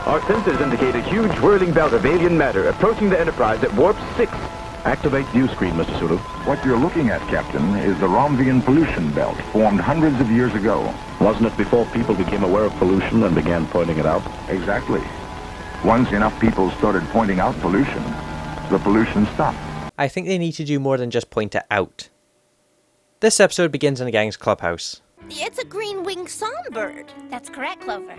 Our sensors indicate a huge whirling belt of alien matter approaching the Enterprise at warp 6. Activate view screen, Mr. Sulu. What you're looking at, Captain, is the Romvian pollution belt, formed hundreds of years ago. Wasn't it before people became aware of pollution and began pointing it out? Exactly. Once enough people started pointing out pollution, the pollution stopped. I think they need to do more than just point it out. This episode begins in the gang's clubhouse. It's a green-winged songbird. That's correct, Clover.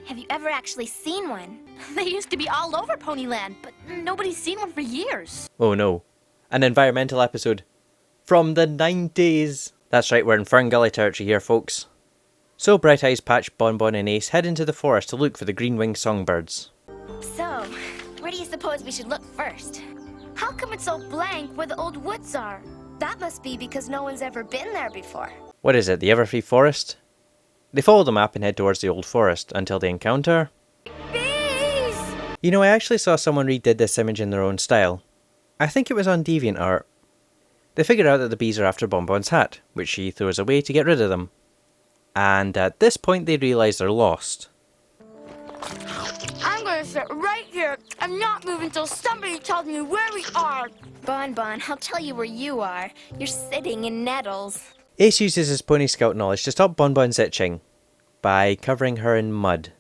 Have you ever actually seen one? They used to be all over Ponyland, but nobody's seen one for years. Oh no. An environmental episode. From the 90s. That's right, we're in Fern Gully territory here, folks. So Bright Eyes, Patch, Bonbon and Ace head into the forest to look for the green-winged songbirds. So, where do you suppose we should look first? How come it's so blank where the old woods are? That must be because no one's ever been there before. What is it, the Everfree Forest? They follow the map and head towards the old forest until they encounter... Bees! You know, I actually saw someone redid this image in their own style. I think it was on DeviantArt. They figure out that the bees are after Bonbon's hat, which she throws away to get rid of them. And at this point they realise they're lost. I'm gonna sit right here and not move until somebody tells me where we are. Bonbon, I'll tell you where you are. You're sitting in nettles. Ace uses his Pony Scout knowledge to stop Bonbon's itching by covering her in mud.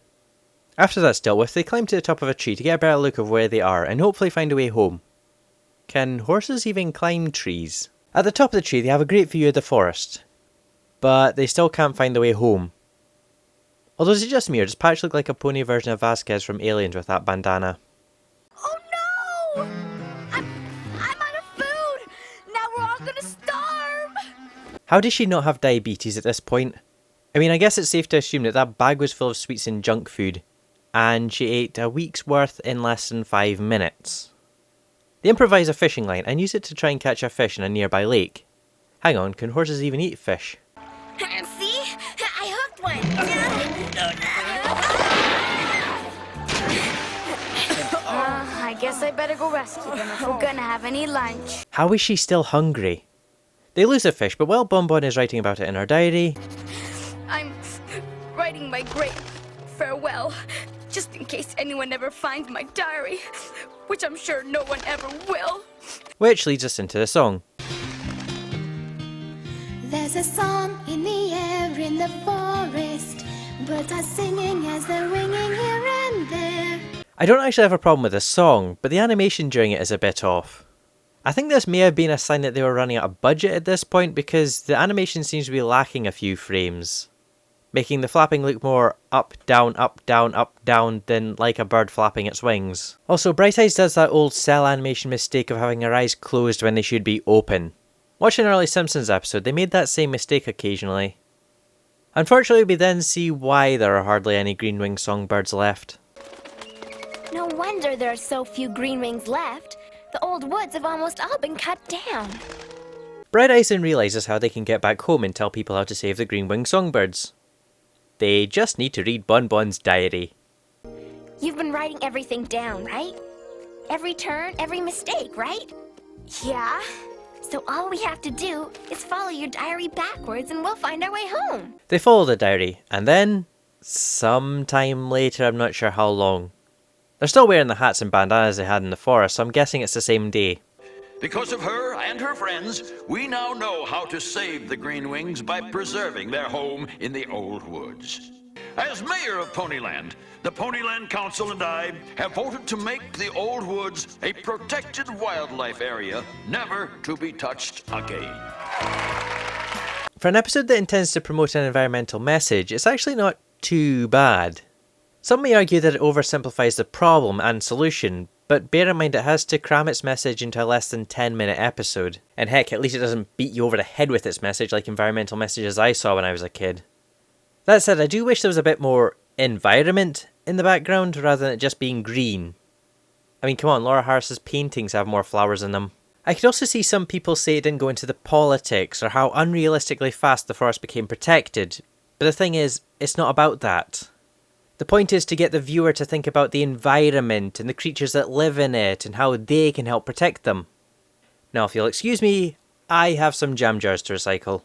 After that's dealt with, they climb to the top of a tree to get a better look of where they are and hopefully find a way home. Can horses even climb trees? At the top of the tree they have a great view of the forest, but they still can't find the way home. Although is it just me, or does Patch look like a pony version of Vasquez from Aliens with that bandana? Oh no! I'm out of food! Now we're all gonna starve! How does she not have diabetes at this point? I mean, I guess it's safe to assume that that bag was full of sweets and junk food, and she ate a week's worth in less than 5 minutes. They improvise a fishing line and use it to try and catch a fish in a nearby lake. Hang on, can horses even eat fish? See? I hooked one. I guess I better go rescue them if we're gonna have any lunch. How is she still hungry? They lose the fish, but while Bonbon is writing about it in her diary... I'm writing my great farewell, just in case anyone ever finds my diary, which I'm sure no one ever will. Which leads us into the song. There's a song in the air in the forest. Birds are singing as they're ringing here and there. I don't actually have a problem with the song, but the animation during it is a bit off. I think this may have been a sign that they were running out of budget at this point because the animation seems to be lacking a few frames, making the flapping look more up, down, than like a bird flapping its wings. Also, Bright Eyes does that old cell animation mistake of having her eyes closed when they should be open. Watching an early Simpsons episode, they made that same mistake occasionally. Unfortunately, we then see why there are hardly any green-winged songbirds left. No wonder there are so few green wings left. The old woods have almost all been cut down. Bright Eyes then realises how they can get back home and tell people how to save the green-winged songbirds. They just need to read Bonbon's diary. You've been writing everything down, right? Every turn, every mistake, right? Yeah? So all we have to do is follow your diary backwards and we'll find our way home. They follow the diary, and then, sometime later, I'm not sure how long. They're still wearing the hats and bandanas they had in the forest, so I'm guessing it's the same day. Because of her and her friends, we now know how to save the Greenwings by preserving their home in the old woods. As mayor of Ponyland, the Ponyland Council and I have voted to make the old woods a protected wildlife area, never to be touched again. For an episode that intends to promote an environmental message, it's actually not too bad. Some may argue that it oversimplifies the problem and solution, but bear in mind it has to cram its message into a less than 10-minute episode. And heck, at least it doesn't beat you over the head with its message like environmental messages I saw when I was a kid. That said, I do wish there was a bit more environment in the background rather than it just being green. I mean, come on, Laura Harris's paintings have more flowers in them. I could also see some people say it didn't go into the politics or how unrealistically fast the forest became protected, but the thing is, it's not about that. The point is to get the viewer to think about the environment and the creatures that live in it and how they can help protect them. Now, if you'll excuse me, I have some jam jars to recycle.